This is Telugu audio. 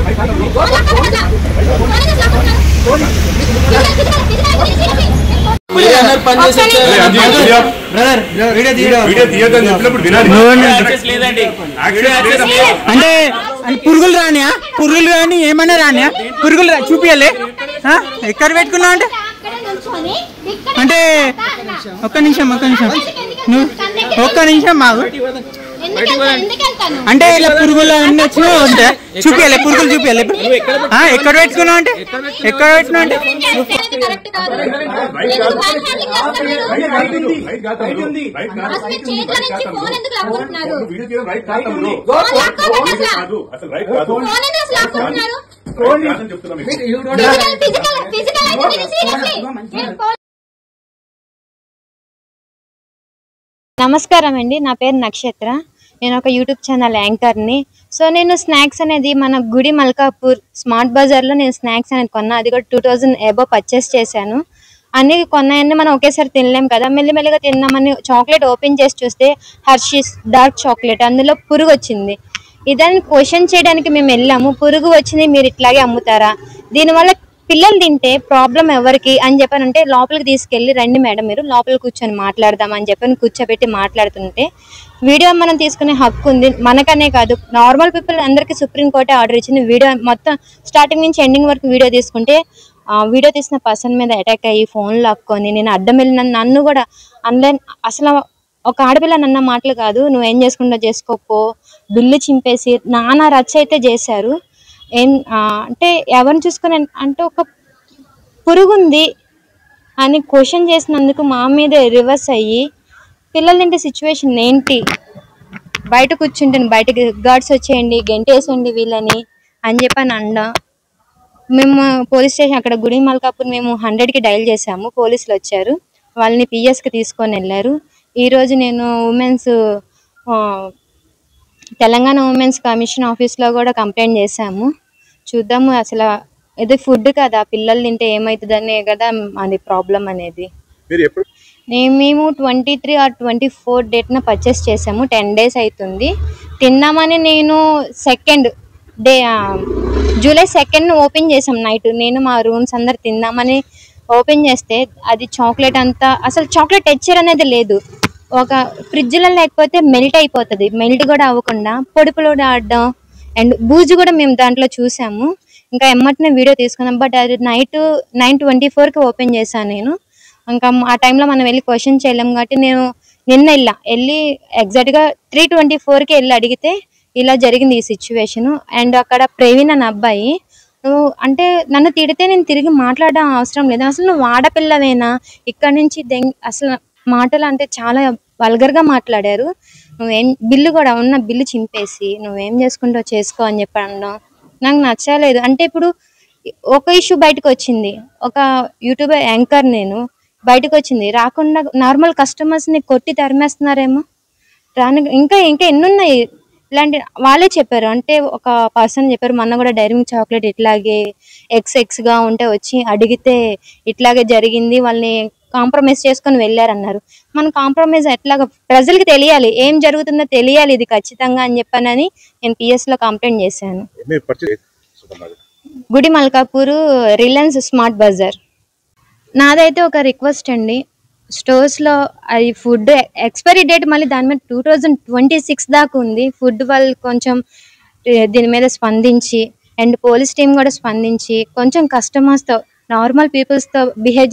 అంటే పురుగులు రానియా? పురుగులు రాని ఏమన్నా రానియా? పురుగులు చూపియాలి. ఎక్కడ పెట్టుకున్నావు అంటే ఒక్క నిమిషం ఒక్క నిమిషం మాకు అంటే ఇలా పురుగులు అన్ని వచ్చినా ఉంటాయి. చూపియాలి, పురుగులు చూపియాలి. ఎక్కడ పెట్టుకున్నావు అంటే ఎక్కడ పెట్టినా అంటే నమస్కారం అండి, నా పేరు నక్షత్ర. నేను ఒక యూట్యూబ్ ఛానల్ యాంకర్ని. సో నేను స్నాక్స్ అనేది మన గుడి మల్కాపూర్ స్మార్ట్ బజార్లో నేను స్నాక్స్ అనేది కొన్నా. అది కూడా 2000 అబోవ్ పర్చేస్ చేశాను. అన్ని కొన్నాయన్నీ మనం ఒకేసారి తినలేం కదా, మెల్లిమెల్లిగా తిన్నామని చాక్లెట్ ఓపెన్ చేసి చూస్తే హర్షీస్ డార్క్ చాక్లెట్, అందులో పురుగు వచ్చింది. ఇదాన్ని క్వశ్చన్ చేయడానికి మేము వెళ్ళాము. పురుగు వచ్చింది, మీరు ఇట్లాగే అమ్ముతారా? దీనివల్ల పిల్లలు తింటే ప్రాబ్లం ఎవరికి అని చెప్పానంటే లోపలికి తీసుకెళ్ళి రండి మేడం మీరు లోపల కూర్చొని మాట్లాడదాం అని చెప్పని కూర్చోబెట్టి మాట్లాడుతుంటే వీడియో మనం తీసుకునే హక్కు ఉంది. మనకనే కాదు, నార్మల్ పీపుల్ అందరికీ సుప్రీంకోర్టే ఆర్డర్ ఇచ్చింది. వీడియో మొత్తం స్టార్టింగ్ నుంచి ఎండింగ్ వరకు వీడియో తీసుకుంటే వీడియో తీసిన పర్సన్ మీద అటాక్ అయ్యి ఫోన్ లాక్కొని నేను అడ్డం వెళ్ళిన నన్ను కూడా ఆన్లైన్ అసలు ఒక ఆడపిల్ల నన్న మాటలు కాదు, నువ్వేం చేసుకుంటా చేసుకోపో, బిల్లు చింపేసి నానా రచ్చ అయితే చేశారు. ఏం అంటే ఎవరిని చూసుకొని అంటే ఒక పురుగుంది అని క్వశ్చన్ చేసినందుకు మా మీద రివర్స్ అయ్యి పిల్లలు తింటే సిచ్యువేషన్ ఏంటి, బయట కూర్చుంటాను, బయటకి గార్డ్స్ వచ్చేయండి గెంటేసండి వీళ్ళని అని చెప్పని అండ. మేము పోలీస్ స్టేషన్ అక్కడ గుడి మల్కాపూర్ మేము 100కి డైల్ చేసాము. పోలీసులు వచ్చారు, వాళ్ళని పిఎస్కి తీసుకొని వెళ్ళారు. ఈరోజు నేను ఉమెన్స్ తెలంగాణ ఉమెన్స్ కమిషన్ ఆఫీస్లో కూడా కంప్లైంట్ చేశాము. చూద్దాము, అసలు ఇది ఫుడ్ కదా, పిల్లలు తింటే ఏమవుతుందనే కదా అది ప్రాబ్లం అనేది. మేము 23 or 24 డేట్న పర్చేస్ చేసాము. 10 days అవుతుంది. తిన్నామని నేను జూలై 2nd ఓపెన్ చేసాం నైట్. నేను మా రూమ్స్ అందరు తిందామని ఓపెన్ చేస్తే అది చాక్లెట్ అంతా అసలు చాక్లెట్ టెక్స్చర్ అనేది లేదు. ఒక ఫ్రిడ్జ్లో లేకపోతే మెల్ట్ అయిపోతుంది, మెల్ట్ కూడా అవ్వకుండా పొడి ఆడడం అండ్ బూజు కూడా మేము దాంట్లో చూసాము. ఇంకా ఎమ్మటినే వీడియో తీసుకున్నాం. బట్ అది నైట్ 9:24కి ఓపెన్ చేశాను నేను. ఇంకా ఆ టైంలో మనం వెళ్ళి క్వశ్చన్ చేయలేము కాబట్టి నేను నిన్న వెళ్ళి ఎగ్జాక్ట్గా 3:24కి వెళ్ళి అడిగితే ఇలా జరిగింది ఈ సిచ్యువేషను. అండ్ అక్కడ ప్రవీణ్ అనే అబ్బాయి, నువ్వు అంటే నన్ను తిడితే నేను తిరిగి మాట్లాడడం అవసరం లేదు, అసలు నువ్వు ఆడపిల్లవేనా, ఇక్కడ నుంచి అసలు మాటలు అంటే చాలా వల్గర్గా మాట్లాడారు. నువ్వేం బిల్లు కూడా ఉన్న బిల్లు చింపేసి నువ్వేం చేసుకుంటావు చేసుకో అని చెప్పడం నాకు నచ్చలేదు. అంటే ఇప్పుడు ఒక ఇష్యూ బయటకు వచ్చింది, ఒక యూట్యూబర్ యాంకర్ నేను బయటకు వచ్చింది, రాకుండా నార్మల్ కస్టమర్స్ని కొట్టి తరిమేస్తున్నారేమో. ఇంకా ఎన్నున్నాయి ఇలాంటి. వాళ్ళే చెప్పారు, అంటే ఒక పర్సన్ చెప్పారు మొన్న కూడా డైరీ మిల్క్ చాక్లెట్ ఇట్లాగే XX గా ఉంటే వచ్చి అడిగితే ఇట్లాగే జరిగింది, వాళ్ళని కాంప్రమైజ్ చేసుకొని వెళ్ళారన్నారు. మనం కాంప్రమైజ్ ఎట్లాగా ప్రజలకి తెలియాలి, ఏం జరుగుతుందో తెలియాలి ఇది ఖచ్చితంగా అని చెప్పానని నేను పిఎస్లో కంప్లైంట్ చేశాను. గుడి మల్కాపూర్ రిలయన్స్ స్మార్ట్ బజార్. నాదైతే ఒక రిక్వెస్ట్ అండి, స్టోర్స్లో అది ఫుడ్ ఎక్స్పైరీ డేట్ మళ్ళీ దాని మీద 2026 దాకా ఉంది. ఫుడ్ వాళ్ళు కొంచెం దీని మీద స్పందించి అండ్ పోలీస్ టీం కూడా స్పందించి కొంచెం కస్టమర్స్తో నార్మల్ పీపుల్స్తో బిహేవ్